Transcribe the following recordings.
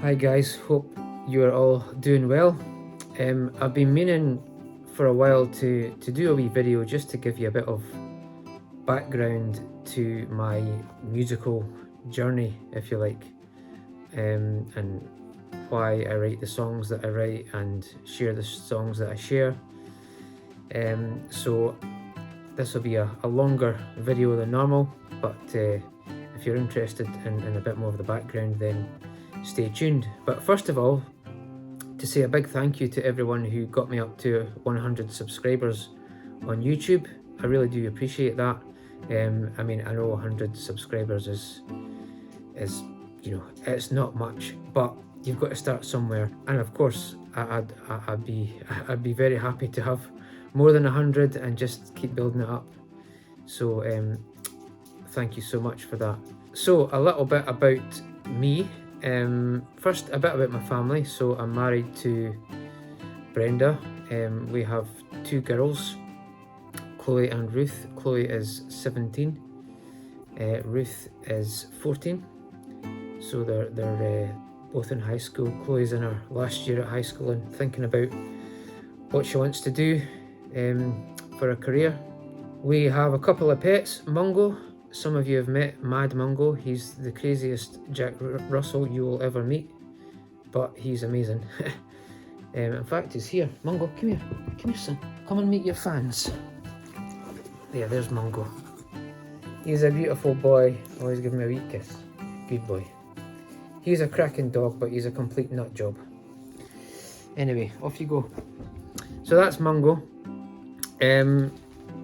Hi guys, hope you're all doing well. I've been meaning for a while to do a wee video just to give you a bit of background to my musical journey, if you like, and why I write the songs that I write and share the songs that I share. So this will be a longer video than normal, but if you're interested in a bit more of the background, then stay tuned. But first of all, to say a big thank you to everyone who got me up to 100 subscribers on YouTube. I really do appreciate that. I mean, I know 100 subscribers is it's not much, but you've got to start somewhere. And of course, I'd be very happy to have more than 100 and just keep building it up. So thank you so much for that. So a little bit about me. First, a bit about my family. So I'm married to Brenda. We have two girls, Chloe and Ruth. Chloe is 17. Ruth is 14. So they're both in high school. Chloe's in her last year at high school and thinking about what she wants to do for a career. We have a couple of pets. Mungo. Some of you have met Mad Mungo. He's the craziest Jack Russell you will ever meet, but he's amazing. In fact, he's here. Mungo, come here. Come here, son. Come and meet your fans. Yeah, there's Mungo. He's a beautiful boy. Always give him a wee kiss. Good boy. He's a cracking dog, but he's a complete nut job. Anyway, off you go. So that's Mungo.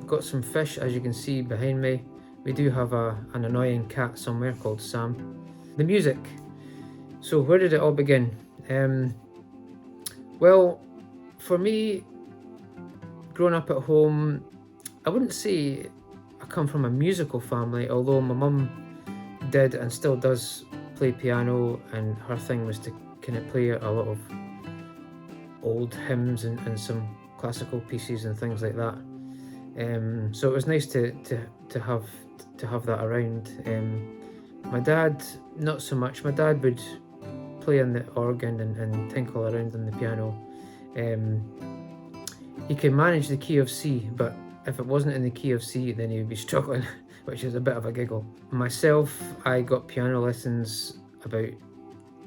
Got some fish, as you can see behind me. We do have an annoying cat somewhere called Sam. The music. So where did it all begin? Well, for me, growing up at home, I wouldn't say I come from a musical family, although my mum did and still does play piano, and her thing was to kind of play a lot of old hymns and some classical pieces and things like that. So it was nice to have that around. My dad, not so much. My dad would play on the organ and tinkle around on the piano. He could manage the key of C, but if it wasn't in the key of C, then he would be struggling, which is a bit of a giggle. Myself, I got piano lessons about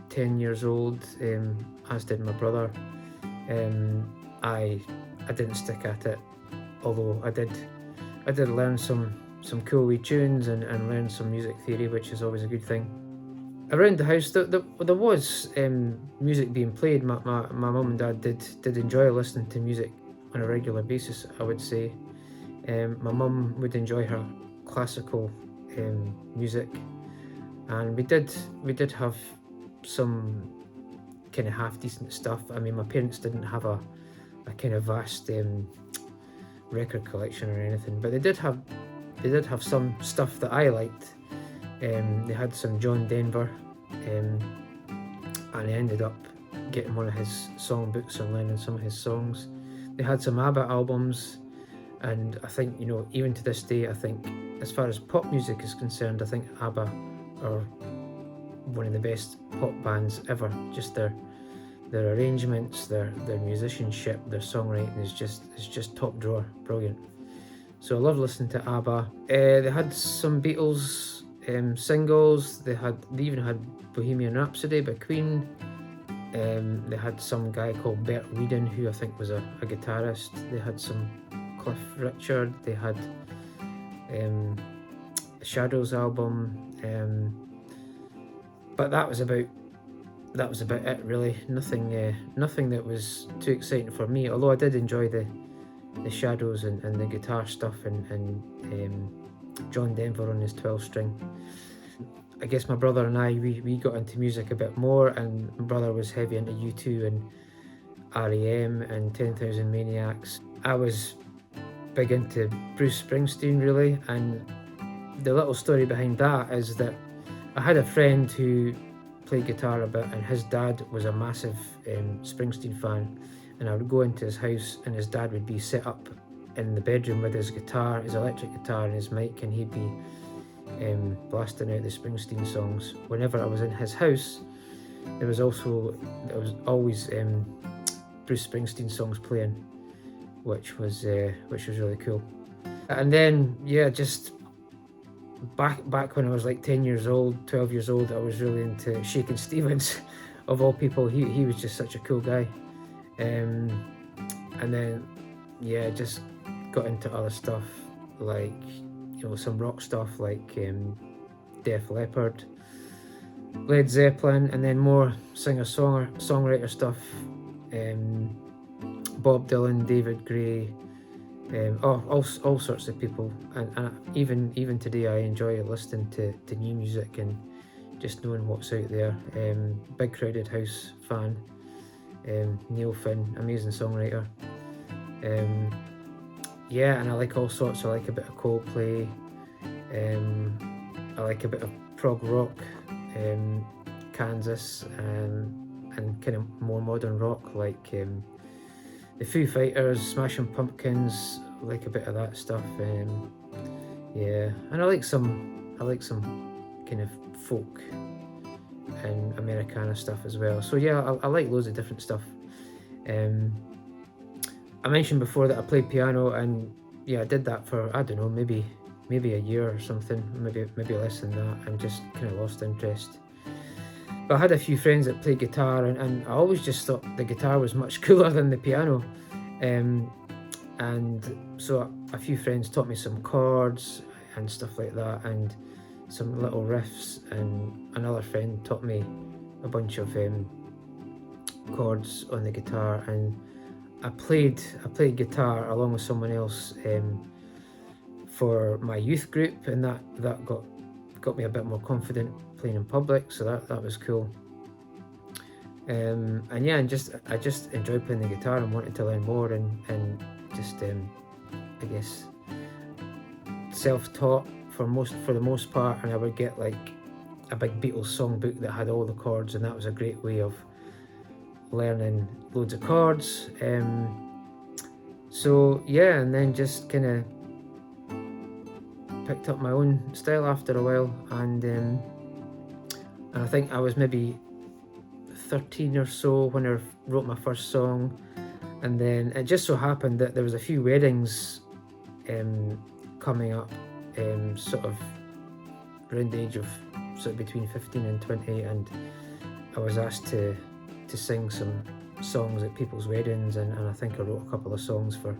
10 years old, as did my brother. I didn't stick at it, although I did learn some cool wee tunes and learn some music theory, which is always a good thing. Around the house, there was music being played. My mum and dad did enjoy listening to music on a regular basis, I would say. My mum would enjoy her classical music, and we did have some kind of half decent stuff. I mean, my parents didn't have a kind of vast record collection or anything, but they did have some stuff that I liked. They had some John Denver, and I ended up getting one of his songbooks and learning some of his songs. They had some ABBA albums, and I think, even to this day, I think as far as pop music is concerned, I think ABBA are one of the best pop bands ever. Just their arrangements, their musicianship, their songwriting is just top drawer, brilliant. So I love listening to ABBA. They had some Beatles singles. They even had Bohemian Rhapsody by Queen. They had some guy called Bert Weedon, who I think was a guitarist. They had some Cliff Richard. They had the Shadows album. But that was about it, really. Nothing that was too exciting for me, although I did enjoy the Shadows and the guitar stuff and John Denver on his 12-string. I guess my brother and I, we got into music a bit more, and my brother was heavy into U2 and R.E.M. and 10,000 Maniacs. I was big into Bruce Springsteen, really, and the little story behind that is that I had a friend who played guitar a bit, and his dad was a massive Springsteen fan, and I would go into his house and his dad would be set up in the bedroom with his guitar, his electric guitar and his mic, and he'd be blasting out the Springsteen songs. Whenever I was in his house, there was always Bruce Springsteen songs playing, which was really cool. And then just back when I was like 10 years old, 12 years old, I was really into Shakin' Stevens, of all people. He was just such a cool guy. And then just got into other stuff, like some rock stuff like Def Leppard, Led Zeppelin, and then more singer-songwriter stuff, Bob Dylan, David Gray, all sorts of people. And even today I enjoy listening to new music and just knowing what's out there. Big Crowded House fan. Neil Finn, amazing songwriter. And I like all sorts. I like a bit of Coldplay. I like a bit of prog rock, Kansas, and kind of more modern rock like the Foo Fighters, Smashing Pumpkins. I like a bit of that stuff. And I like some kind of folk and Americana stuff as well. So I like loads of different stuff. I mentioned before that I played piano, and I did that for, I don't know, maybe a year or something, maybe less than that, and just kind of lost interest. But I had a few friends that played guitar, and I always just thought the guitar was much cooler than the piano. And so a few friends taught me some chords and stuff like that, and some little riffs, and another friend taught me a bunch of chords on the guitar, and I played guitar along with someone else for my youth group, and that got me a bit more confident playing in public, so that was cool. And I just enjoyed playing the guitar and wanted to learn more, and just I guess self-taught for the most part. And I would get like a big Beatles songbook that had all the chords, and that was a great way of learning loads of chords. And then just kind of picked up my own style after a while, and I think I was maybe 13 or so when I wrote my first song. And then it just so happened that there was a few weddings coming up, sort of around the age of sort of between 15 and 20, and I was asked to sing some songs at people's weddings, and I think I wrote a couple of songs for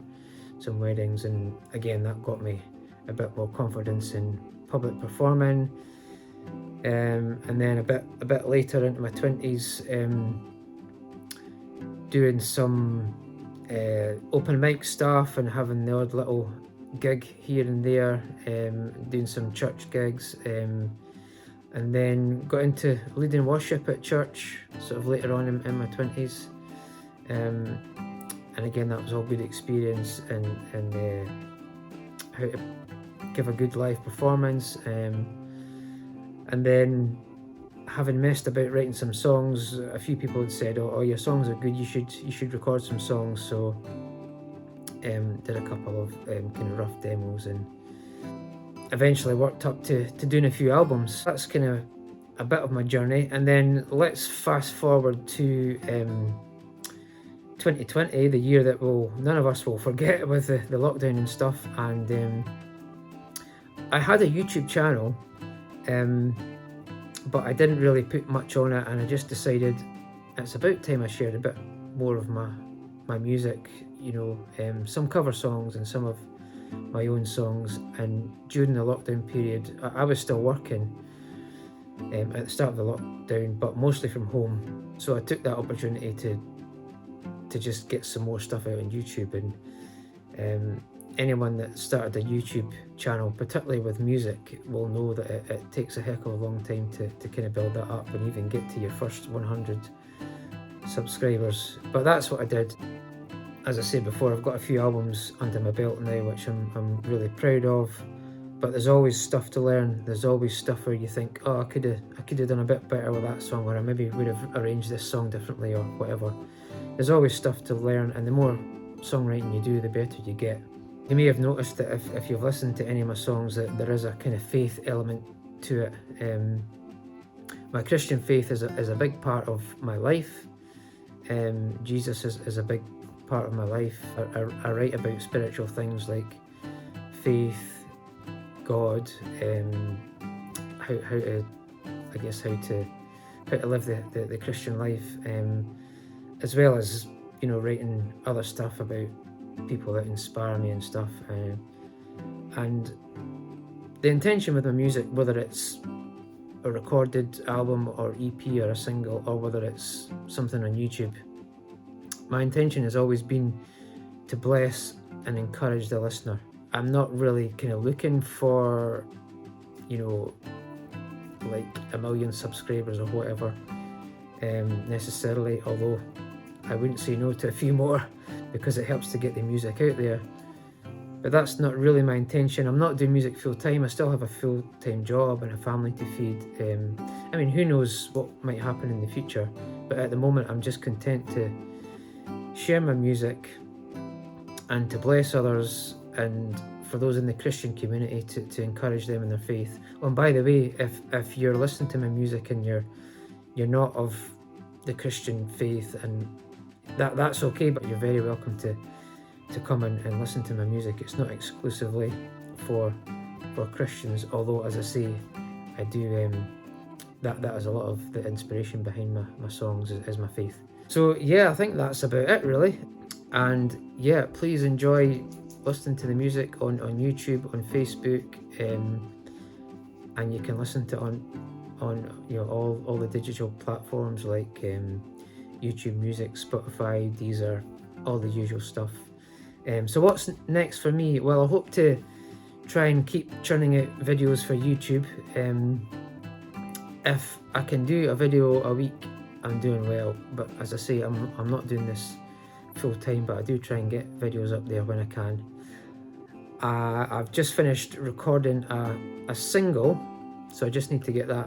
some weddings, and again that got me a bit more confidence in public performing. And then a bit later into my 20s, doing some open mic stuff and having the odd little gig here and there, doing some church gigs, and then got into leading worship at church sort of later on in my 20s. And again, that was all good experience, and how to give a good live performance. And then having messed about writing some songs, a few people had said, oh, your songs are good, you should record some songs. So did a couple of kind of rough demos, and eventually worked up to doing a few albums. That's kind of a bit of my journey. And then let's fast forward to 2020, the year that none of us will forget with the lockdown and stuff. And I had a YouTube channel, but I didn't really put much on it, and I just decided it's about time I shared a bit more of my music, some cover songs and some of my own songs. And during the lockdown period, I was still working at the start of the lockdown, but mostly from home, so I took that opportunity to just get some more stuff out on YouTube. And anyone that started a YouTube channel, particularly with music, will know that it takes a heck of a long time to kind of build that up and even get to your first 100 subscribers. But that's what I did. As I said before, I've got a few albums under my belt now, which I'm really proud of. But there's always stuff to learn. There's always stuff where you think, oh, I could have done a bit better with that song, or I maybe would have arranged this song differently, or whatever. There's always stuff to learn, and the more songwriting you do, the better you get. You may have noticed that if you've listened to any of my songs, that there is a kind of faith element to it. My Christian faith is a big part of my life. Jesus is a big part of my life. I write about spiritual things like faith, God, how to, I guess, how to live the Christian life, as well as, you know, writing other stuff about people that inspire me and stuff. And the intention with my music, whether it's a recorded album or EP or a single, or whether it's something on YouTube, my intention has always been to bless and encourage the listener. I'm not really kind of looking for, you know, like 1 million subscribers or whatever, necessarily, although I wouldn't say no to a few more because it helps to get the music out there. But that's not really my intention. I'm not doing music full time. I still have a full-time job and a family to feed. I mean, who knows what might happen in the future, but at the moment I'm just content to share my music and to bless others, and for those in the Christian community to encourage them in their faith. Oh, and by the way, if you're listening to my music and you're not of the Christian faith, and that's okay, but you're very welcome to come and listen to my music. It's not exclusively for Christians, although, as I say, I do that is a lot of the inspiration behind my songs is my faith. So yeah, I think that's about it really. And yeah, please enjoy listening to the music on YouTube, on Facebook, and you can listen to it on you know, all the digital platforms like YouTube Music, Spotify, Deezer, all the usual stuff. So what's next for me? Well, I hope to try and keep churning out videos for YouTube. If I can do a video a week, I'm doing well. But as I say, I'm not doing this full time, but I do try and get videos up there when I can. I've just finished recording a single, so I just need to get the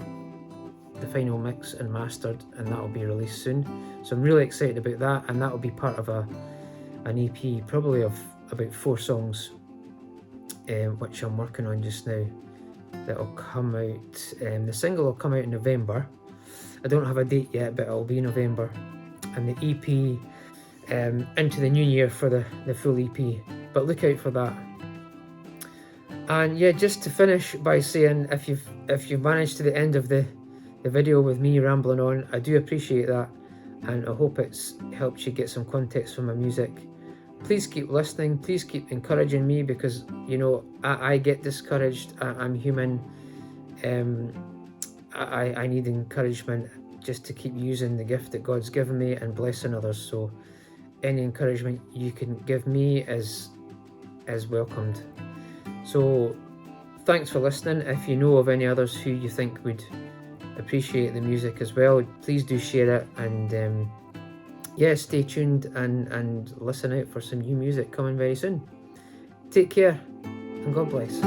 final mix and mastered, and that'll be released soon. So I'm really excited about that, and that'll be part of an EP, probably of about 4 songs, which I'm working on just now. That'll come out. The single will come out in November. I don't have a date yet, but it'll be November, and the EP into the new year for the full EP. But look out for that. And yeah, just to finish by saying, if you've managed to the end of the video with me rambling on, I do appreciate that, and I hope it's helped you get some context from my music. Please keep listening, please keep encouraging me, because you know I get discouraged. I'm human. I need encouragement just to keep using the gift that God's given me and blessing others. So any encouragement you can give me is welcomed. So thanks for listening. If you know of any others who you think would appreciate the music as well, please do share it, and yeah, stay tuned and listen out for some new music coming very soon. Take care, and God bless.